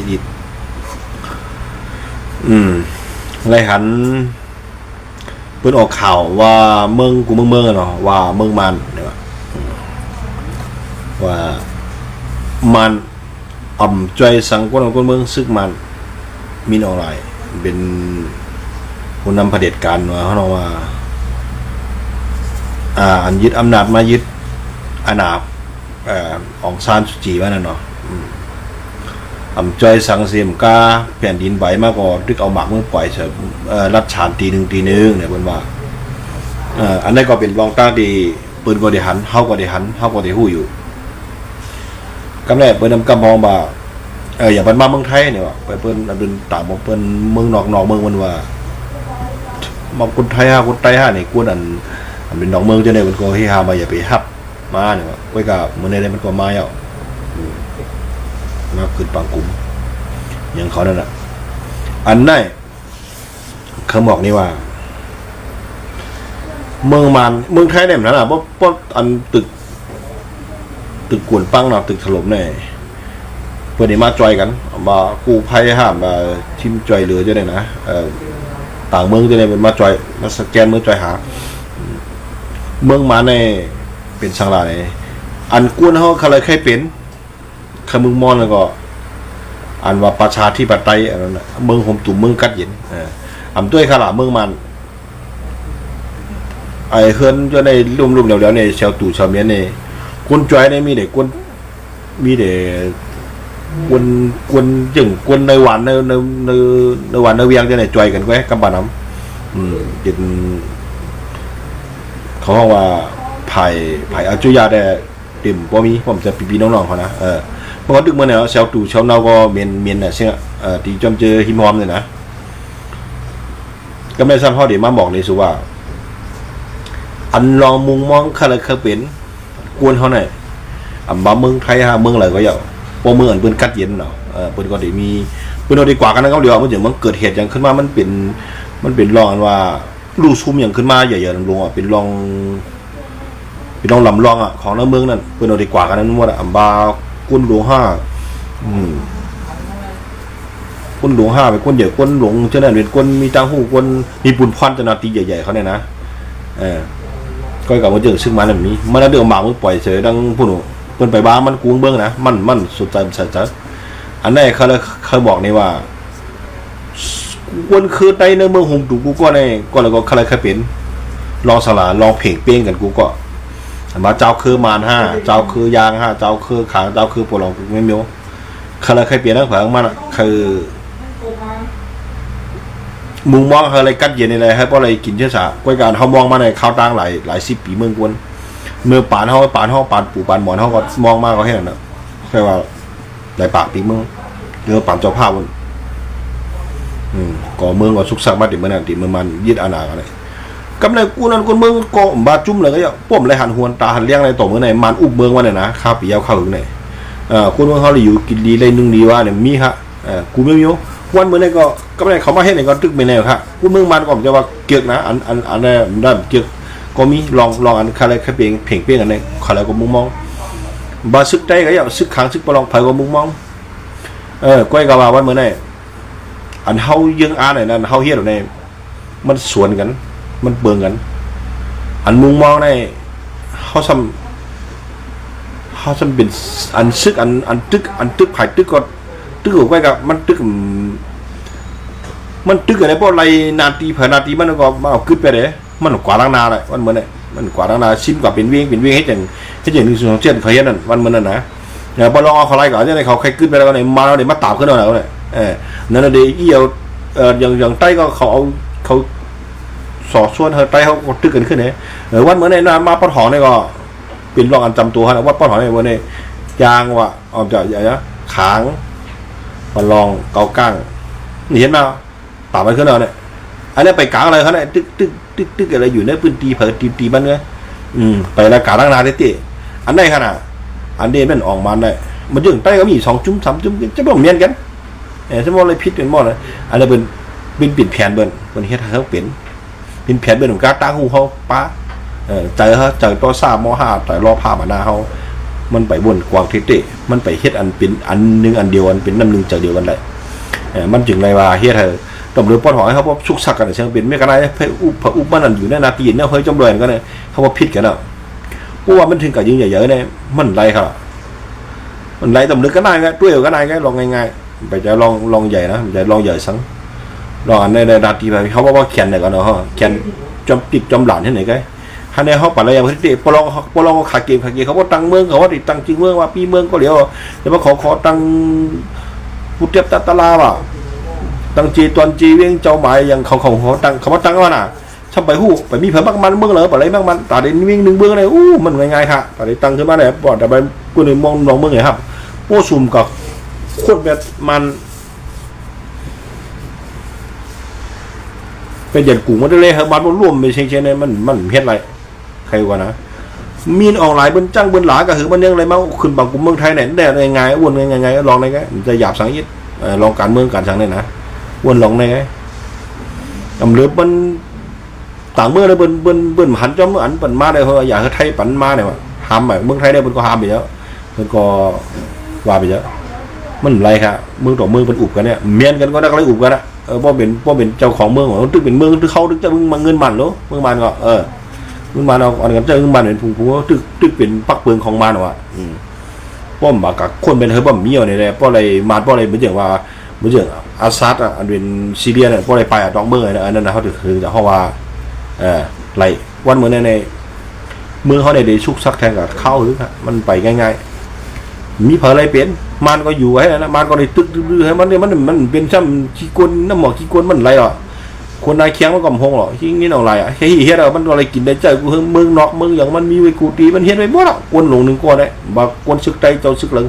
ยิดไรหันเพิ่นออกข่าวว่าเมืองกูเมืองเนาะว่าเมืองมันเนี่ยว่ามันใจสังคนเมืองซึกมันมีออนไลน์เป็นผู้นำเผด็จการว่าเขาว่าอันยึดอำนาจมายึดอาณาองซานสุจีว่านั่นเนาะใจสังเสียมกาแผ่นดินไหวมากกว่าดึกเอาหมากเมื่อปล่อยเฉยรัดฉานตีหนึ่งเนี่ยเพิ่นว่าอันนี้ก็เป็นรองตั้งดีปืนก็ได้หันเฮาก็ได้หันเฮาก็ได้ฮู้อยู่กำแรกเปิ้นนำกำมองว่าอย่าเปิ้นมาเมืองไทยเนี่ยว่าไปเปิ้นเดินตามเปิ้นเมืองนอกเมืองมันว่ามาคนไทยคนไต้นี่กวนอันเป็นนอกเมืองจังได๋เพิ่นก็เฮฮามาอย่าไปฮับมาเนี่ยว่าไว้ก็มื้อนี้มันก็มาแล้วมาขึ้นปังกลุ่มอย่างเขานั่นน่ะอันนั้นเขาบอกนี่ว่าเมืองไทยเนี่ยนั่นน่ะบ่อันตึกกวนปังเนาะตึกถล่มเนี่ยเพื่อนนี่มาจอยกันมากู้ภัยห้ามมาทีมจอยเหลือจะได้นะต่างเมืองจะได้เป็นมาจอยมาสแกนเมืองจอยหาเมืองมาในเป็นสังหารเนี่ยอันกวนเขาอะไรใครเป็นขมึงมอนแล้วก็อันว่าประชาธิปไตยอันนั้นเมืองผมตุ่มเมืองกัดเย็นอันด้วยขลาเมืองมันไอ้เฮิร์นจะได้รุ่มๆแล้วในชาวตู่ชาวเมียนเนี่ยคนจอยเนี่ยมีเด็กคนมีเด็กคนจึงคนในวันในวันในเวียงจะไหนจอยกันก็ให้กำบัดน้ำเป็นเขาบอกว่าไผ่อาจุยาได้เต็มพอมีผมจะปีน้องๆเขานะเพราะว่าดึกเมื่อไหร่ชาวตู่ชาวนาก็เมียนเนี่ยเชื่อที่จำเจอหิมหอมเลยนะก็ไม่ทราบพ่อเดี๋ยวมาบอกเลยสุว่าอันลองมุงมองใครเคยเป็นกวนเขาหน่อยบ้าเมืองไทยเมืองอะไรก็อย่างพอเมืองเปิ้นกัดเย็นเนาะเปิ้นก็ได้มีเปิ้นเอาดีกว่ากันนะเขาเดี๋ยวมันอย่างมันเกิดเหตุอย่างขึ้นมามันเป็นรองกันว่ารูซุ่มอย่างขึ้นมาใหญ่ๆลงเป็นรองลำรองของในเมืองนั่นเปิ้นเอาดีกว่ากันนั้นว่าบ้าก้นหลวงห้าก้นหลวงห้าเป็นก้นใหญ่ก้นหลวงเจ้านั่นเป็นก้นมีตาหูก้นมีปุ่นพรจะนาตีใหญ่ๆเขาเนี่ยนะก็กับมาเจอซึ่งมันแบบนี้มันเดือดหมามันปล่อยเฉยดังผู้หนูเปิ้นไปบ้ามันกุ้งเบิ้งนะมันสุดใจมันสัจอันนี้เขาบอกนี่ว่าคนคือในเมืองหงตูกูก็ในก็แล้วก็ใครเคยเป็นลองสลาลองเพ่งเป้งกันกูก็มาเจ้าคือมาร5เจ้าคือยาง5เจ้าคือขางเจ้าคือปลองไม่มีใครเคยเปลี่ยนนักเผยมันคือมุงมองอะไรกัดเย็นอะไรให้เพราะอะไรกินเชื้อสาก้อยการเขามองมาในข้าวตังหลาย10 ปีเมืองกวนเมื่อป่านเขาป่านปู่ป่านหมอนเขาก็มองมากก็แค่นั้นนะแค่ว่าหลายปากปีเมืองเรือป่านเจ้าภาพมันก่อเมืองก็สุกสักมาติเมื่อนั้นติเมื่อมันยึดอาณาอะไรกำไรกูนั่นคนเมืองก็บาจุ่มเลยก็อย่างป้อมไรหันหวนตาหันเลี้ยงอะไรต่อเมื่อไหนมันอุบเมืองวันไหนนะข้าวปีเอาข้าวหึงไหนคนเมืองเขาเลยอยู่กินดีเลยนึ่งดีว่าเนี่ยมีฮะกูไม่มีวันเมื่อไหร่ก็กำไรเขามาให้ไหนก็ตึกไปแนวค่ะกูเมืองมันก็จะว่าเกี่ยกนะอันนั้นได้เกี่ยกก็มีลองอันใครแค่เพ่งเป้งอันนี้ใครก็มุงมองบาซึกได้ก็อย่างซึกขังซึกปลองไผ่ก็มุงมองก้อยกะว่าวันเมื่อไหร่อันเฮายังอ่านไหนนั่นเฮาเฮียตรงนี้มันสวนกันมันเบิ่งกันอันมุงมองในเฮาซ้ำเป็นอันซึกอันตึกไผ่ตึกก็ตึกก้อยกับมันตึกอะไรเพราะอะไรนาทีเผยนาทีมันก็มาเอาขึ้นไปเลยมันกว่าล้างนาเลยวันเมื่อไหร่มันกว่าล้างนาชิมกับเป็นเวียงให้อย่างหนึ่งส่วนเช่นเขาเห็นนั่นวันเมื่อนั้นนะพอลองเอาเขาไล่ก่อนเนี่ยเขาใครขึ้นไปแล้วเนี่ยมาแล้วเนี่ยมาตามขึ้นแล้วเนี่ยนั่นเดี๋ยวอีอย่างใต้ก็เขาสอดส่วนเธอใต้เขาก็ตึกกันขึ้นเนี่ยวันเมื่อไหร่มาปะถอนเนี่ยก็เป็นรองอันจำตัวนะว่าปะถอนเนี่ยวันนี้ยางว่ะออกจากอย่างนี้ขางมาลองเกาก้างนี่เห็นไหมตามไปขึ้นแล้วเนี่ยอันนี้ไปกลางอะไรเขาเนี่ยตึกอะไรอยู่ในพื้นที่เผยตีบ้านเนี่ยไปแล้วกลางล้างนาได้ตีอันไหนขนาดอันนี้มันออกมาได้มันยังใต้ก็มี2 จุ่ม 3 จุ่มจะต้องเมียนกันสมมติอะไรพิษเป็นหม้อเลยอันนี้เป็นเปลี่ยนแผนเบิ้ลเฮ็ดให้เขาเป็นแผนเบิ้ลของการตั้งหูเขาป้าเจอตัว3 ม 5แต่รอผ้ามาหน้าเขา มันไปบนกวางเทมันไปเฮ็ดอันเป็นอันนึงอันเดียวอันเป็นน้ำนึงใจเดียวกันได้มันจึงไรว่าเฮ็ดให้ตำรวจปอดหอยเขาพบสุกสักกันเชิงเป็นไม่กันไรเพื่ออุบมันอันอยู่ในนาทีเนี่ยเฮ้ยจำเลยกันเนี่ยเขาว่าพิษกันอ่ะเพราะว่ามันถึงกับยิงใหญ่ๆเนี่ยมันไรครับมันไรตำรวจก็ได้ไงด้วยก็ได้ไงลองง่ายๆไปจะลองใหญ่นะจะลองใหญ่สังลองอันในนาทีไปเขาว่าแขนไหนกันเนาะแขนจำติดจำหลานที่ไหนกันฮันในเขาปัดอะไรอย่างที่ปลองขาเกมเขาว่าตังเมืองเขาว่าติดตังจริงเมืองว่าปีเมืองก็เหลียวแต่ว่าขอตังพุทธตะลาว่ะตังจีตอนจีเวียงเจ้าหมายอย่างเขาตังเขาว่าตังว่าน่ะช่างไปหู้ไปมีเพิ่มมากมันเมืองเหรอปัดอะไรมากมันแต่เดี๋ยววิ่ง1เมืองเลยมันง่ายๆค่ะแต่เดี๋ยวตังขึ้นมาเนี่ยปอดแต่ไปกูนึกมองน้องเมืองไงครับโอ้ซุ่มกับโคตรแบบมันเป็นอย่างกลุ่มมันได้เลยครับบ้านมันร่วมไปเช่นๆเนี่ยมันเฮ็ดอะไรใครวะนะมีออนไลน์บนจ้างบนหลาก็คือมันยังอะไรมาขึ้นบางกลุ่มเมืองไทยเนี่ยได้ยังไงวนยังไงลองได้ไงจะหยาบสังยิดลองการเมืองการสังเนี่ยนะวนลองได้ไงอำเลือมันต่างเมืองเลยเบิ้นหันจอมอันปั่นมาได้เพราะอยากให้ไทยปั่นมาเนี่ยว่าห้ามแบบเมืองไทยได้มันก็ห้ามไปเยอะมันก็ว่าไปเยอะมันไรครับเมืองต่อเมืองเป็นอุบกันเนี่ยเมียนกันก็ได้ก็เลยอุบกันนะพ่อเป็นเจ้าของเมืองของตึกเป็นเมืองตึกเขาตึกจะมึงมาเงินมันหรอเมืองมันก็มึงมาเอาอันกันเจอมึงมาเป็นผู้ตึกเป็นปักเปืองของมันว่ะป้อมบากับคนเป็นเฮ้ยป้อมมีอยู่ในแหละป้ออะไรมาป้ออะไรเหมือนอย่างว่าเหมือนอย่างอาซัดอ่ะอันเป็นซีเรียเนี่ยป้ออะไรไปอ่ะดองเมืองอันนั้นนะเขาถือจะเขาว่าไรวันเหมือนในเมืองเขาในเดชุกซักแทงกับเข้าหรือมันไปง่ายๆมีเผยอะไรเป็นมันก็อยู่ให้นะมันก็ได้ตึกให้มันเนี่ยมันเป็นช่ำขี้กลน้ำหมอกขี้กลมันไรหรอคนนายเคียงมันก็มหงหรอที่นี่เอาอะไรอ่ะเฮียเรามันอะไรกินได้ใจกูเมืองนอกเมืองอย่างมันมีไว้กูตีมันเฮียนไว้บ่ละกวนหลงหนึ่งก้อนได้บางกวนซึกใจเจ้าซึกหลัง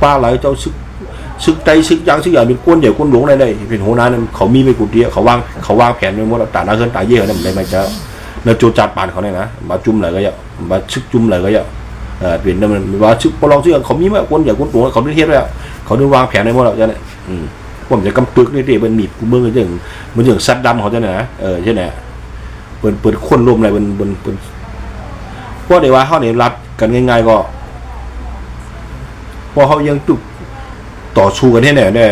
ปลาไหลเจ้าซึกใจซึกยางซึกอย่างเป็นกวนเดี๋ยวกวนหลงได้เป็นหัวหน้าเนี่ยเขามีไว้กูตีเขาวางแผนไว้หมดตาหน้าเฮือนตาเยี่ยเนี่ยไม่เจอเนื้อโจจัดปานเขาเนี่ยนะมาจุ่มอะไรก็เยอะมาซึกจุ่มอะไรก็เยอะเปลี่ยนมันว่าซึกพอลองซึกเขามีไว้กวนอย่างกวนตัวเขาได้เฮียไว้เขาได้วางแผนไว้หมดแล้วจ้ะเนี่ยผมจะกำตึกนี่ดิเป็นหนีบกูเมืองอย่างซัดดำเขาจะไหนนะใช่ไหมเปิดคนรวมอะไรบนเพราะเดี๋ยวว่าเขาเนี่ยรัดกันง่ายๆก็พอเขายังตุกต่อสู้กันที่ไหนเนี่ย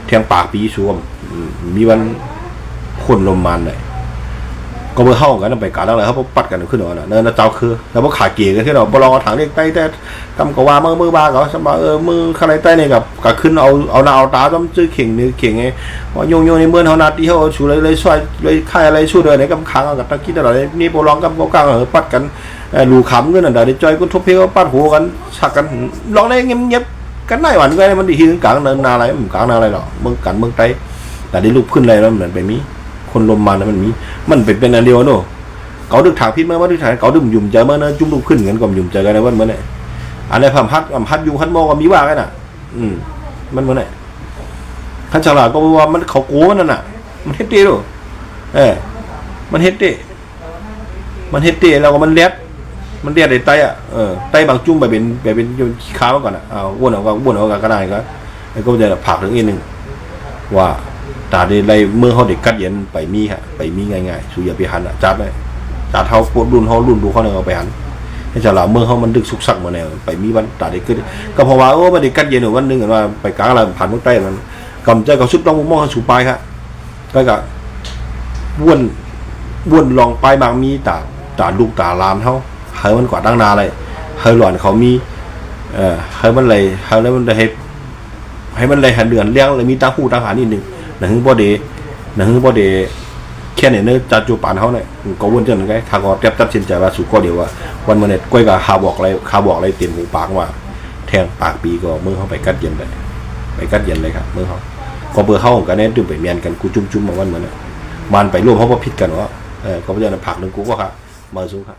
แทงปากปีสู้มีวันคนลมมันเลยก็เมื่อเข้ากันไปการอะไรเขาปัดกันขึ้นหน่อยนะเนินเจ้าคือแล้วพวกขาเกียร์กันที่เราบอลถังเล็กใต้แต่กำกว่ามือบาเขาสบายมือข้างในใต้เนี่ยกับขึ้นเอาหน้าเอาตาต้องซื้อเข่งนี่เข่งไงว่าโยในเมื่อเขานาทีเขาชูเลยช่วยเลยค่ายอะไรช่วยเลยในกำค้างกับตะกี้ตลอดนี่โปรลองกำกลางปัดกันลูขำเงินอันใดจอยก็ทุบเพลปัดหัวกันฉักกันลองได้เงียบๆกันได้หวานก็มันดีที่กลางเนินนาอะไรมันกลางนาอะไรหรอเมืองกันเมืองใต้แต่ได้ลูกขึ้นอะไรแล้วเหมือนไปมีคนลมมันมันเป็นอันเดียวเนาะเขาดึกถางพิษเมื่อดึกถางเขาดึงยุ่มใจเมื่อนั้นจุ่มลูกขึ้นกันก่อนยุ่มใจกันในวันเมื่อไหร่อันนี้พัดยุงพัดมอก็มีว่ากันน่ะมันเมื่อไหร่ขันฉลาดก็ว่ามันเขาโก้นั่นน่ะมันเฮ็ดเตะหรอมันเฮ็ดเตะแล้วก็มันเลียดไอ้ไตอ่ะไตบางจุ่มไปเป็นขี้ขาวก่อนอ่ะอ้วนเอาก็ได้ก็ไอ้ก็จะผักถึงอีกนึงว่าตาได้ไรเมื่อเขาเด็กกัดเย็นไปมีฮะไปมีง่ายๆสุอย่าไปหันจัดเลยจัดเขาปวดรุ่นดูเขาเนี่ยเอาไปหันให้ฉลาดเมื่อเขามันดึกสุกสักมาเนี่ยไปมีวันตาได้ขึ้นก็เพราะว่ามันเด็กกัดเย็นหรือวันนึงกันว่าไปกลางอะไรผ่านเมืองใต้มันกำใจเขาชุดต้องมองสู่ปลายครับก็วนลองปลายบางมีตาลูกตาลามเขาเฮ้ยมันกว่าตั้งนาเลยเฮ้ยหล่อนเขามีเฮ้ยมันเลยเฮ้ยแล้วมันเลยให้มันเลยหันเดือนเลี้ยงเลยมีตาหูตาหานิดนึงหนังบ่เดแค่เนี่ยเนื้อจัดจูปานเขาเนี่ยก็วนจนไงทางก็ตัดสินใจว่าสู่ก็เดียวว่าวันมันเนี่ยก้อยกับคาบอกอะไรเต็มหูปากว่าแทงปากปีก็เมื่อเขาไปกัดเย็นเลยครับเมื่อเขาก็เบอร์เข้าของกันเนี่ยดื่มไปเมียนกันกูจุ่มมาวันเหมือนมันไปร่วมเขาว่าพิษกันวะก็เพราะฉะนั้นผักหนึ่งกูก็ครับมาสู้ครับ